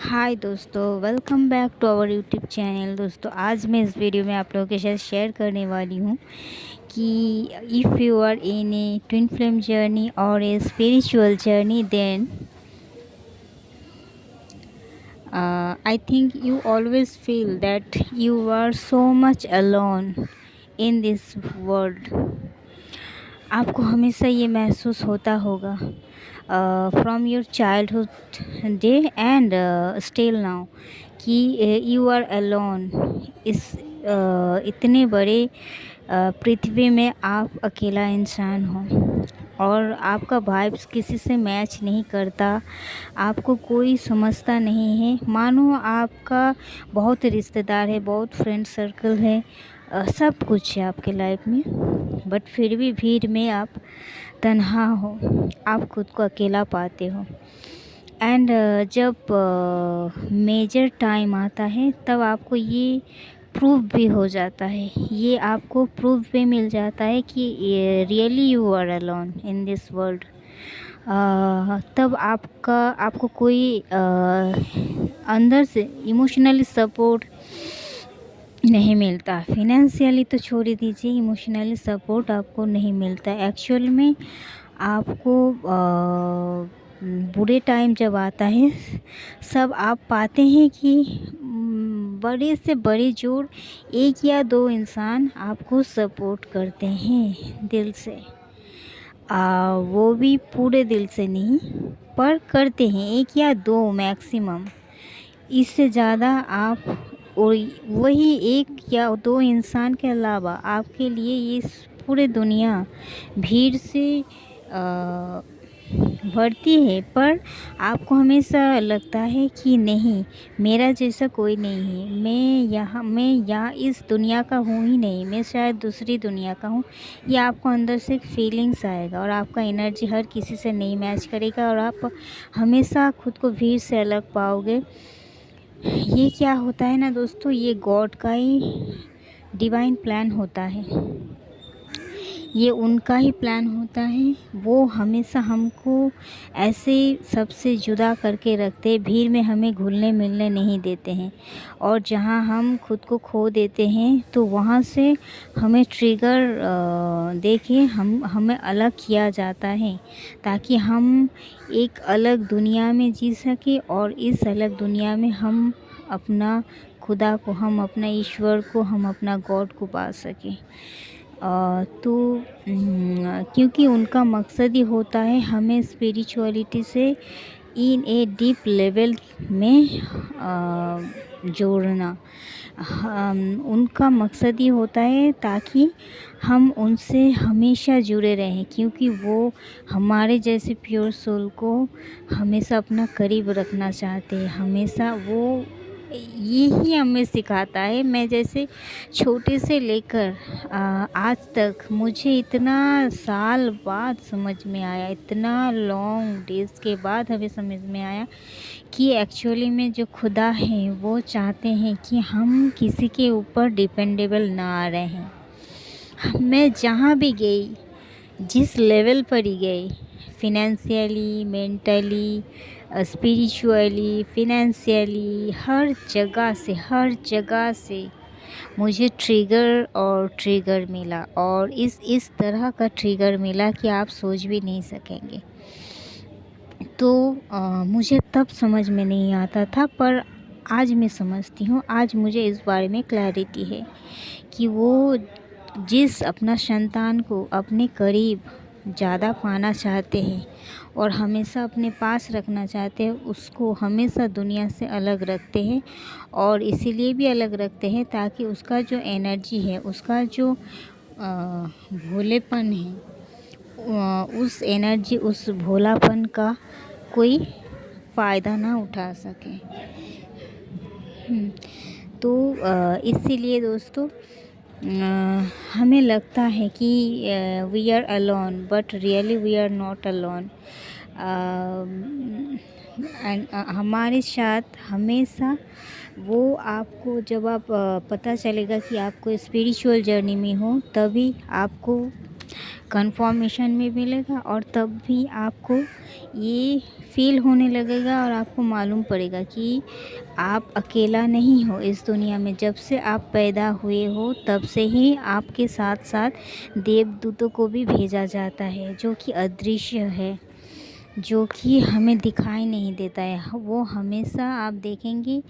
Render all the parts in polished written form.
हाय दोस्तों, welcome back to our YouTube channel. दोस्तों, आज मैं इस वीडियो में आप लोगों के साथ शेयर करने वाली हूँ कि if you are in a twin flame journey और a spiritual journey, then I think you always feel that you are so much alone in this world। आपको हमेशा ये महसूस होता होगा from your childhood day and still now कि you are alone. इस इतने बड़े पृथ्वी में आप अकेला इंसान हो और आपका वाइब्स किसी से मैच नहीं करता, आपको कोई समझता नहीं है। मानो आपका बहुत रिश्तेदार है, बहुत फ्रेंड सर्कल है, सब कुछ है आपके लाइफ में, बट फिर भी भीड़ में आप तन्हा हो, आप खुद को अकेला पाते हो। एंड जब मेजर टाइम आता है तब आपको ये प्रूफ भी हो जाता है, ये आपको प्रूफ भी मिल जाता है कि really you are alone in this world. तब आपको कोई अंदर से इमोशनली सपोर्ट नहीं मिलता। फिनेंशियली तो छोड़ ही दीजिए, इमोशनली सपोर्ट आपको नहीं मिलता। एक्चुअल में आपको बुरे टाइम जब आता है, सब आप पाते हैं कि बड़े से बड़े जोड़ एक या दो इंसान आपको सपोर्ट करते हैं दिल से। वो भी पूरे दिल से नहीं, पर करते हैं, एक या दो मैक्सिमम। इससे ज़्यादा आप वही एक या दो इंसान के अलावा आपके लिए ये पूरे दुनिया भीड़ से भरती है, पर आपको हमेशा लगता है कि नहीं, मेरा जैसा कोई नहीं है, मैं यहाँ इस दुनिया का हूँ ही नहीं, मैं शायद दूसरी दुनिया का हूँ। ये आपको अंदर से एक फीलिंग्स आएगा और आपका एनर्जी हर किसी से नहीं मैच करेगा और आप हमेशा खुद को भीड़ से अलग पाओगे। ये क्या होता है ना दोस्तों, ये गॉड का ही डिवाइन प्लान होता है, ये उनका ही प्लान होता है। वो हमेशा हमको ऐसे सबसे जुदा करके रखते, भीड़ में हमें घुलने मिलने नहीं देते हैं। और जहाँ हम खुद को खो देते हैं तो वहाँ से हमें ट्रिगर देके हमें अलग किया जाता है, ताकि हम एक अलग दुनिया में जी सके और इस अलग दुनिया में हम अपना खुदा को, हम अपना ईश्वर को, हम अपना गॉड को पा सकें। तो क्योंकि उनका मकसद ही होता है हमें स्पिरिचुअलिटी से इन ए डीप लेवल में जोड़ना। उनका मकसद ही होता है ताकि हम उनसे हमेशा जुड़े रहें, क्योंकि वो हमारे जैसे प्योर सोल को हमेशा अपना करीब रखना चाहते हैं। हमेशा वो यही हमें सिखाता है। मैं जैसे छोटे से लेकर आज तक, मुझे इतना साल बाद समझ में आया, इतना लॉन्ग डेज़ के बाद हमें समझ में आया कि एक्चुअली में जो खुदा है वो चाहते हैं कि हम किसी के ऊपर डिपेंडेबल ना रहें। मैं जहाँ भी गई, जिस लेवल पर ही गई, फिनेंशियली, मेंटली, स्पिरिचुअली, फिनेंशियली, हर जगह से मुझे ट्रिगर मिला, और इस तरह का ट्रिगर मिला कि आप सोच भी नहीं सकेंगे। तो मुझे तब समझ में नहीं आता था, पर आज मैं समझती हूँ। आज मुझे इस बारे में क्लैरिटी है कि वो जिस अपना संतान को अपने करीब ज़्यादा पाना चाहते हैं और हमेशा अपने पास रखना चाहते हैं, उसको हमेशा दुनिया से अलग रखते हैं। और इसीलिए भी अलग रखते हैं ताकि उसका जो एनर्जी है, उसका जो भोलेपन है, उस एनर्जी, उस भोलापन का कोई फ़ायदा ना उठा सके। तो इसीलिए दोस्तों, हमें लगता है कि we are alone, but really we are not alone. And हमारे साथ हमेशा वो आपको, जब आप पता चलेगा कि आपको स्पिरिचुअल जर्नी में हो, तभी आपको कन्फर्मेशन भी मिलेगा और तब भी आपको ये फ़ील होने लगेगा और आपको मालूम पड़ेगा कि आप अकेला नहीं हो इस दुनिया में। जब से आप पैदा हुए हो तब से ही आपके साथ-साथ देवदूतों को भी भेजा जाता है, जो कि अदृश्य है, जो कि हमें दिखाई नहीं देता है। वो हमेशा आप देखेंगे,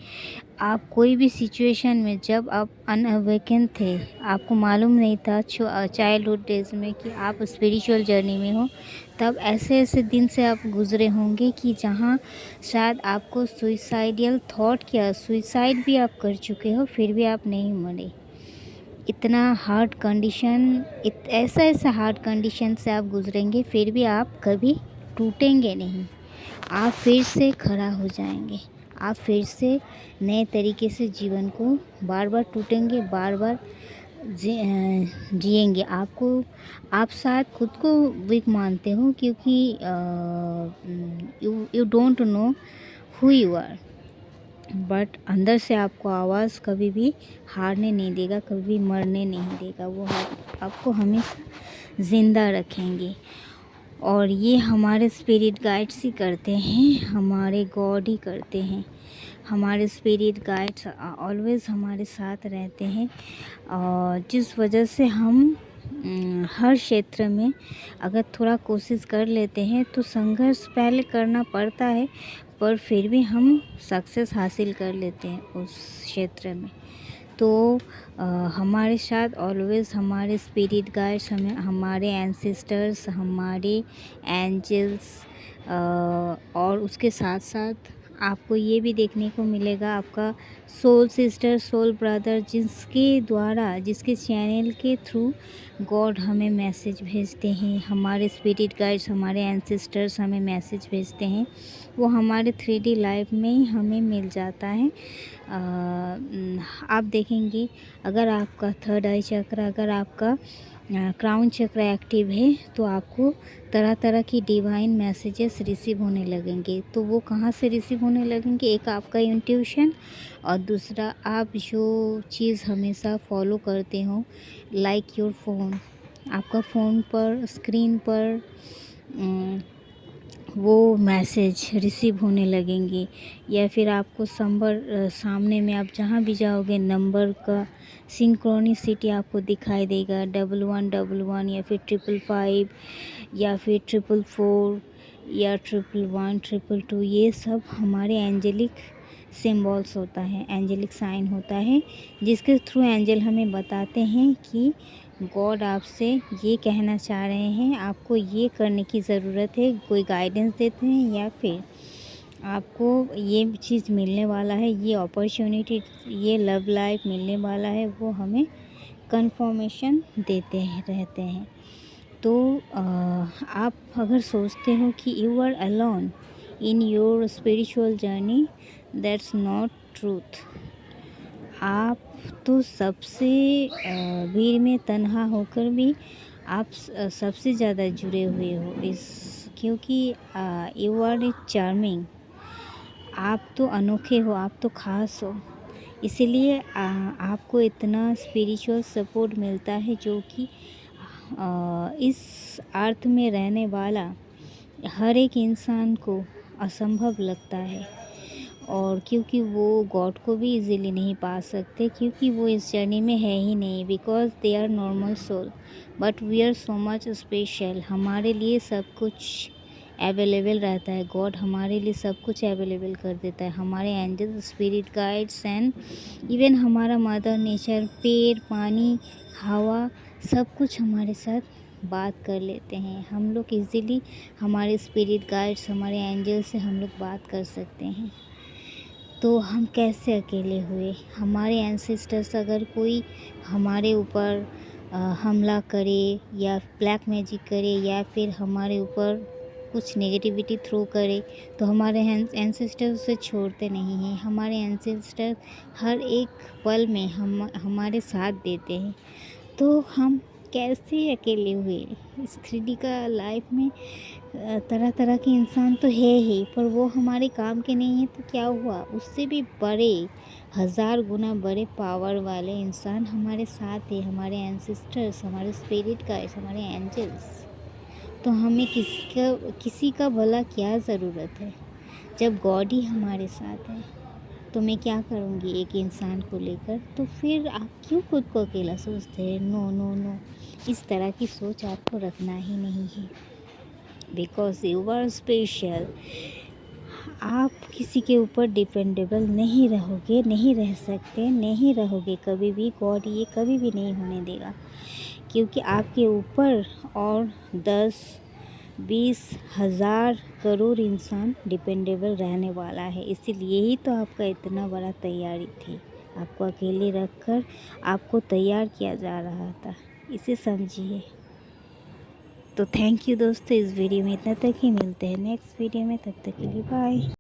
आप कोई भी सिचुएशन में जब आप अनअवेकन थे, आपको मालूम नहीं था चाइल्डहुड डेज़ में कि आप स्पिरिचुअल जर्नी में हो, तब ऐसे-ऐसे दिन से आप गुज़रे होंगे कि जहाँ शायद आपको सुइसाइडियल थॉट क्या सुइसाइड भी आप कर चुके हो, फिर भी आप नहीं मरे। इतना हार्ड कंडीशन ऐसा-ऐसा हार्ड कंडीशन से आप गुज़रेंगे, फिर भी आप कभी टूटेंगे नहीं। आप फिर से खड़ा हो जाएँगे। आप फिर से नए तरीके से जीवन को बार-बार टूटेंगे, बार-बार जिएँगे। आप शायद खुद को वीक मानते हो क्योंकि you don't know who you are. But अंदर से आपको आवाज़ कभी भी हारने नहीं देगा, कभी भी मरने नहीं देगा। वो आपको हमेशा ज़िंदा रखेंगे। और ये हमारे स्पिरिट गाइड्स ही करते हैं, हमारे गॉड ही करते हैं। हमारे स्पिरिट गाइड्स ऑलवेज़ हमारे साथ रहते हैं और जिस वजह से हम हर क्षेत्र में अगर थोड़ा कोशिश कर लेते हैं तो संघर्ष पहले करना पड़ता है, पर फिर भी हम सक्सेस हासिल कर लेते हैं उस क्षेत्र में। तो हमारे साथ ऑलवेज़ हमारे स्पिरिट गाइड्स, हमारे एंसेस्टर्स, हमारे एंजल्स और उसके साथ साथ आपको ये भी देखने को मिलेगा आपका सोल सिस्टर, सोल ब्रदर, जिसके चैनल के थ्रू गॉड हमें मैसेज भेजते हैं। हमारे स्पिरिट गाइड्स, हमारे एंसेस्टर्स हमें मैसेज भेजते हैं। वो हमारे 3D लाइफ में ही हमें मिल जाता है। आप देखेंगे, अगर आपका थर्ड आई चक्र, अगर आपका क्राउन चक्र एक्टिव है तो आपको तरह तरह की डिवाइन मैसेजेस रिसीव होने लगेंगे। तो वो कहाँ से रिसीव होने लगेंगे? एक आपका इंट्यूशन और दूसरा आप जो चीज़ हमेशा फॉलो करते हो, लाइक योर फ़ोन। आपका फ़ोन पर स्क्रीन पर वो मैसेज रिसीव होने लगेंगे, या फिर आपको सामने में आप जहाँ भी जाओगे नंबर का सिंक्रोनिसिटी आपको दिखाई देगा, 1111 या फिर 555 या फिर 444 या 111 222। ये सब हमारे एंजेलिक सिम्बॉल्स होता है, एंजेलिक साइन होता है, जिसके थ्रू एंजल हमें बताते हैं कि गॉड आपसे ये कहना चाह रहे हैं, आपको ये करने की ज़रूरत है। कोई गाइडेंस देते हैं या फिर आपको ये चीज़ मिलने वाला है, ये अपॉर्चुनिटी, ये लव लाइफ मिलने वाला है, वो हमें कंफर्मेशन देते हैं रहते हैं। तो आप अगर सोचते हो कि you are alone in your spiritual journey, that's not truth. आप तो सबसे भीड़ में तन्हा होकर भी आप सबसे ज़्यादा जुड़े हुए हो क्योंकि यू आर ए चार्मिंग। आप तो अनोखे हो, आप तो ख़ास हो, इसीलिए आपको इतना स्पिरिचुअल सपोर्ट मिलता है, जो कि इस अर्थ में रहने वाला हर एक इंसान को असंभव लगता है। और क्योंकि वो गॉड को भी इजीली नहीं पा सकते, क्योंकि वो इस जर्नी में है ही नहीं, because they are normal soul, but we are so much special. हमारे लिए सब कुछ अवेलेबल रहता है, गॉड हमारे लिए सब कुछ अवेलेबल कर देता है। हमारे angel, spirit guides and even हमारा मदर नेचर, पेड़, पानी, हवा, सब कुछ हमारे साथ बात कर लेते हैं। हम लोग इजीली हमारे स्पिरिट गाइड्स, हमारे एंजल से हम लोग बात कर सकते हैं। तो हम कैसे अकेले हुए? हमारे एंसेस्टर्स अगर कोई हमारे ऊपर हमला करे या ब्लैक मैजिक करे या फिर हमारे ऊपर कुछ नेगेटिविटी थ्रो करे, तो हमारे एंसेस्टर उसे छोड़ते नहीं हैं। हमारे एंसेस्टर हर एक पल में हमारे साथ देते हैं। तो हम कैसे अकेले हुए? इस 3D का लाइफ में तरह तरह के इंसान तो है ही, पर वो हमारे काम के नहीं है तो क्या हुआ? उससे भी बड़े, हज़ार गुना बड़े पावर वाले इंसान हमारे साथ है, हमारे एंसेस्टर्स, हमारे स्पिरिट गाइड्स, हमारे एंजल्स। तो हमें किसी का भला क्या ज़रूरत है? जब गॉड ही हमारे साथ है, तो मैं क्या करूँगी एक इंसान को लेकर? तो फिर आप क्यों खुद को अकेला सोचते हैं? नो, नो, नो, इस तरह की सोच आपको रखना ही नहीं है। Because you are special. आप किसी के ऊपर डिपेंडेबल नहीं रहोगे, नहीं रह सकते, नहीं रहोगे कभी भी। गॉड ये कभी भी नहीं होने देगा, क्योंकि आपके ऊपर और 10, 20, हज़ार, करोड़ इंसान डिपेंडेबल रहने वाला है। इसीलिए ही तो आपका इतना बड़ा तैयारी थी। आपको अकेले रखकर आपको तैयार किया जा रहा था, इसे समझिए। तो थैंक यू दोस्तों, इस वीडियो में इतना तक ही। मिलते हैं नेक्स्ट वीडियो में, तब तक के लिए बाय।